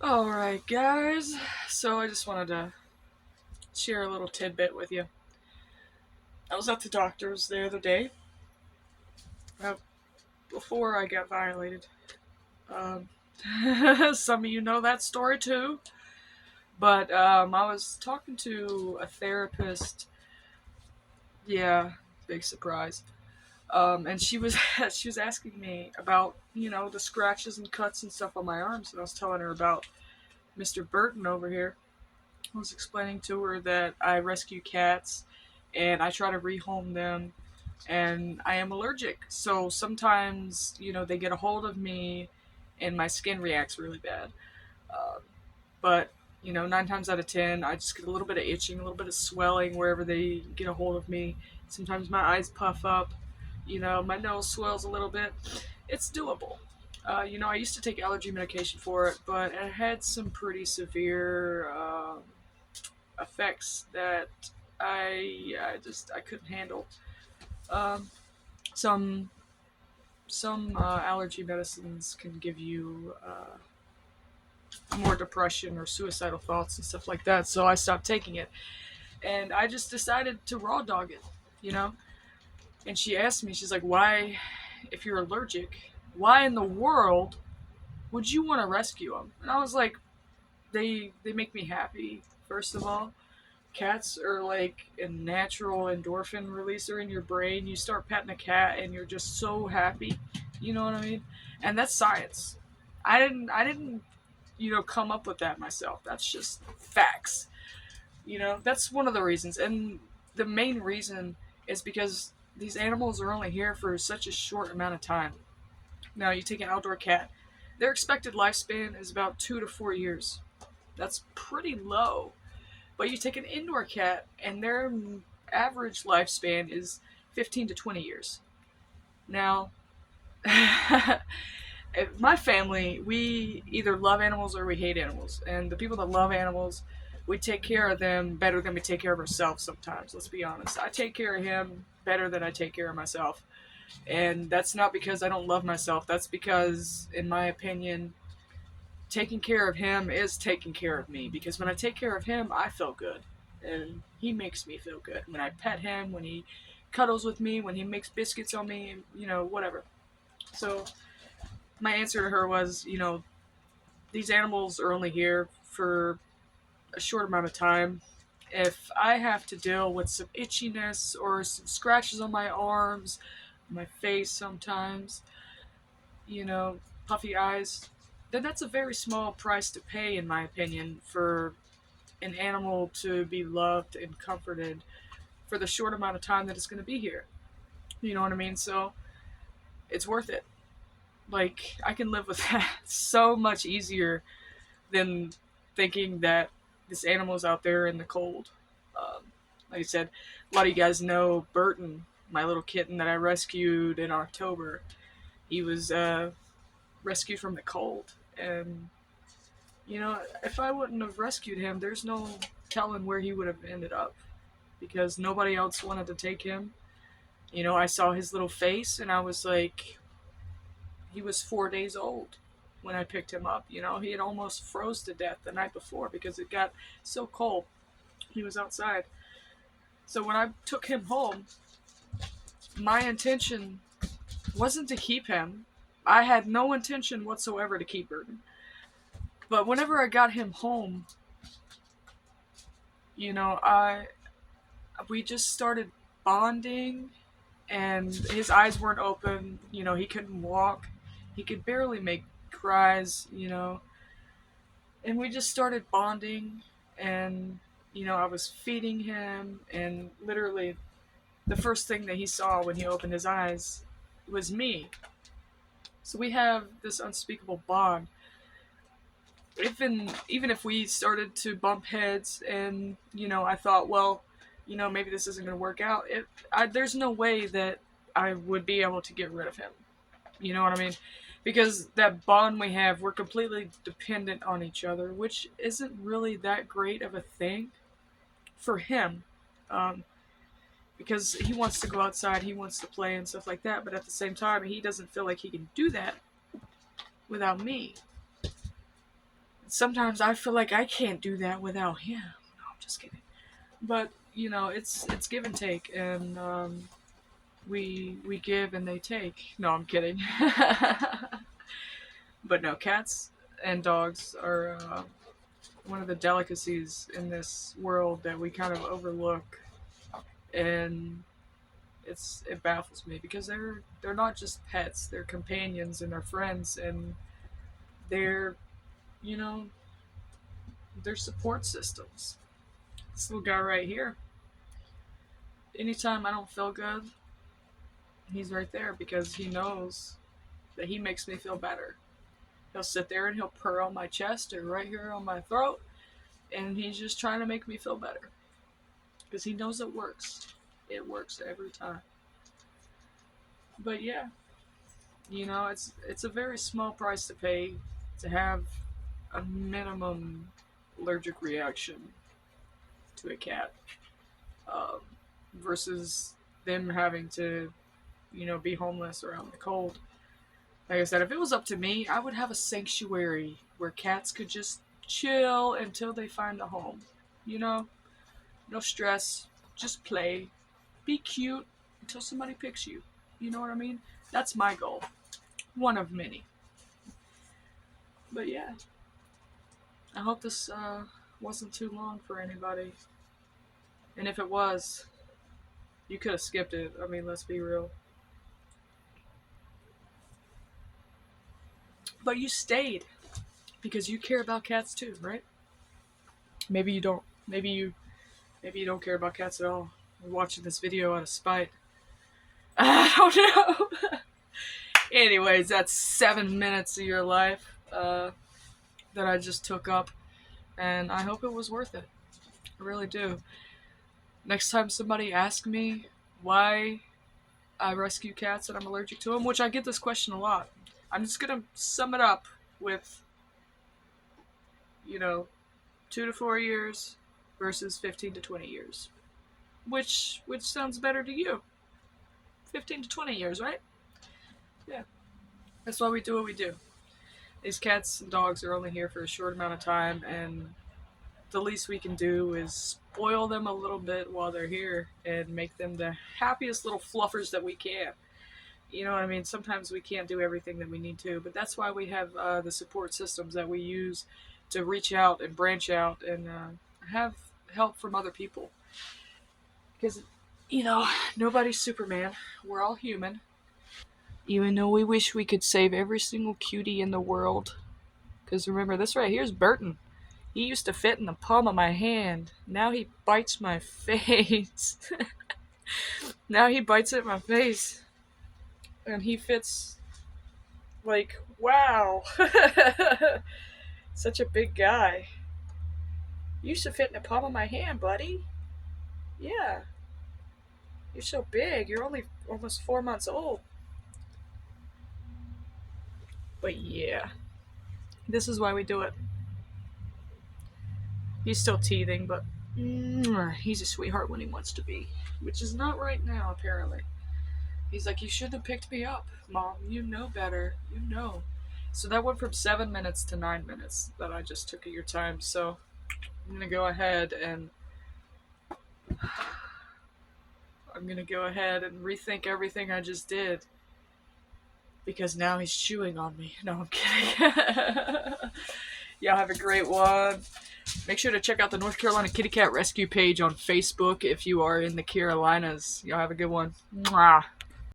Alright, guys. So I just wanted to share a little tidbit with you. I was at the doctor's the other day uh, before I got violated. Um, some of you know that story too. But I was talking to a therapist. Yeah, big surprise. And she was she was asking me about the scratches and cuts and stuff on my arms, and I was telling her about Mr. Burton over here. I was explaining to her that I rescue cats and I try to rehome them, and I am allergic. So sometimes, they get a hold of me and my skin reacts really bad. Um, but, 9 times out of 10, I just get a little bit of itching, a little bit of swelling wherever they get a hold of me. Sometimes my eyes puff up, my nose swells a little bit. It's doable. I used to take allergy medication for it, but it had some pretty severe effects that I couldn't handle. Um, some allergy medicines can give you more depression or suicidal thoughts and stuff like that. So I stopped taking it, and I just decided to raw dog it. You know. And she asked me, she's like, "Why, if you're allergic, why in the world would you want to rescue them?" And I was like, "They make me happy. First of all, cats are like a natural endorphin releaser in your brain. You start petting a cat and you're just so happy. You know what I mean? And that's science. I didn't come up with that myself. That's just facts. That's one of the reasons. And the main reason is because these animals are only here for such a short amount of time. Now, you take an outdoor cat, their expected lifespan is about 2 to 4 years. That's pretty low. But you take an indoor cat, and their average lifespan is 15 to 20 years. Now, my family, we either love animals or we hate animals. And the people that love animals, we take care of them better than we take care of ourselves sometimes. Let's be honest. I take care of him better than I take care of myself. And that's not because I don't love myself. That's because, in my opinion, taking care of him is taking care of me, because when I take care of him, I feel good. And he makes me feel good. When I pet him, when he cuddles with me, when he makes biscuits on me, whatever. So my answer to her was, these animals are only here for a short amount of time. If I have to deal with some itchiness or some scratches on my arms, my face sometimes, you know, puffy eyes, then that's a very small price to pay, in my opinion, for an animal to be loved and comforted for the short amount of time that it's going to be here. You know what I mean? So it's worth it. Like, I can live with that so much easier than thinking that this animal's out there in the cold. Like I said, a lot of you guys know Burton, my little kitten that I rescued in October. He was rescued from the cold. And, if I wouldn't have rescued him, there's no telling where he would have ended up, because nobody else wanted to take him. I saw his little face and I was like, he was 4 days old when I picked him up. He had almost froze to death the night before because it got so cold. He was outside. So when I took him home, my intention wasn't to keep him. I had no intention whatsoever to keep Burton. But whenever I got him home, I we just started bonding, and his eyes weren't open. He couldn't walk. He could barely make cries. And we just started bonding, and I was feeding him, and literally the first thing that he saw when he opened his eyes was me. So we have this unspeakable bond. Even if we started to bump heads, and I thought, well, maybe this isn't going to work out. There's no way that I would be able to get rid of him. You know what I mean? Because that bond we have, we're completely dependent on each other, which isn't really that great of a thing for him. Um, because he wants to go outside, he wants to play and stuff like that, but at the same time, he doesn't feel like he can do that without me. sometimes I feel like I can't do that without him. No, I'm just kidding. But you know, it's give and take, and we give and they take. No, I'm kidding. But no, cats and dogs are one of the delicacies in this world that we kind of overlook, and it baffles me because they're not just pets; they're companions and they're friends, and they're you know they're support systems. This little guy right here. Anytime I don't feel good, he's right there because he knows that he makes me feel better. He'll sit there and he'll purr on my chest or right here on my throat, and he's just trying to make me feel better because he knows it works. It works every time. But yeah, it's a very small price to pay to have a minimum allergic reaction to a cat, um, versus them having to, be homeless around the cold. Like I said, if it was up to me, I would have a sanctuary where cats could just chill until they find a home. You know, no stress, just play, be cute until somebody picks you. You know what I mean? That's my goal. One of many. But yeah, I hope this wasn't too long for anybody. And if it was, you could have skipped it. I mean, let's be real. But you stayed because you care about cats too, right? Maybe you don't. Maybe you don't care about cats at all. You're watching this video out of spite. I don't know. Anyways, that's 7 minutes of your life that I just took up, and I hope it was worth it. I really do. Next time somebody asks me why I rescue cats and I'm allergic to them, which I get this question a lot, I'm just gonna sum it up with, you know, 2 to 4 years versus 15 to 20 years. Which sounds better to you? 15 to 20 years, right? Yeah. That's why we do what we do. These cats and dogs are only here for a short amount of time, and the least we can do is spoil them a little bit while they're here and make them the happiest little fluffers that we can. You know what I mean? Sometimes we can't do everything that we need to, but that's why we have the support systems that we use to reach out and branch out and have help from other people. Because, nobody's Superman. We're all human. Even though we wish we could save every single cutie in the world. Because remember, this right here is Burton. He used to fit in the palm of my hand. Now he bites my face. Now he bites at my face. And he fits like, wow. Such a big guy. You used to fit in the palm of my hand, buddy. Yeah. You're so big. You're only almost 4 months old. But yeah. This is why we do it. He's still teething, but he's a sweetheart when he wants to be. Which is not right now, apparently. He's like, you shouldn't have picked me up, Mom. You know better. You know. So that went from 7 minutes to 9 minutes that I just took of your time. So I'm going to go ahead and rethink everything I just did. Because now he's chewing on me. No, I'm kidding. Y'all have a great one. Make sure to check out the North Carolina Kitty Cat Rescue page on Facebook if you are in the Carolinas. Y'all have a good one. Mwah.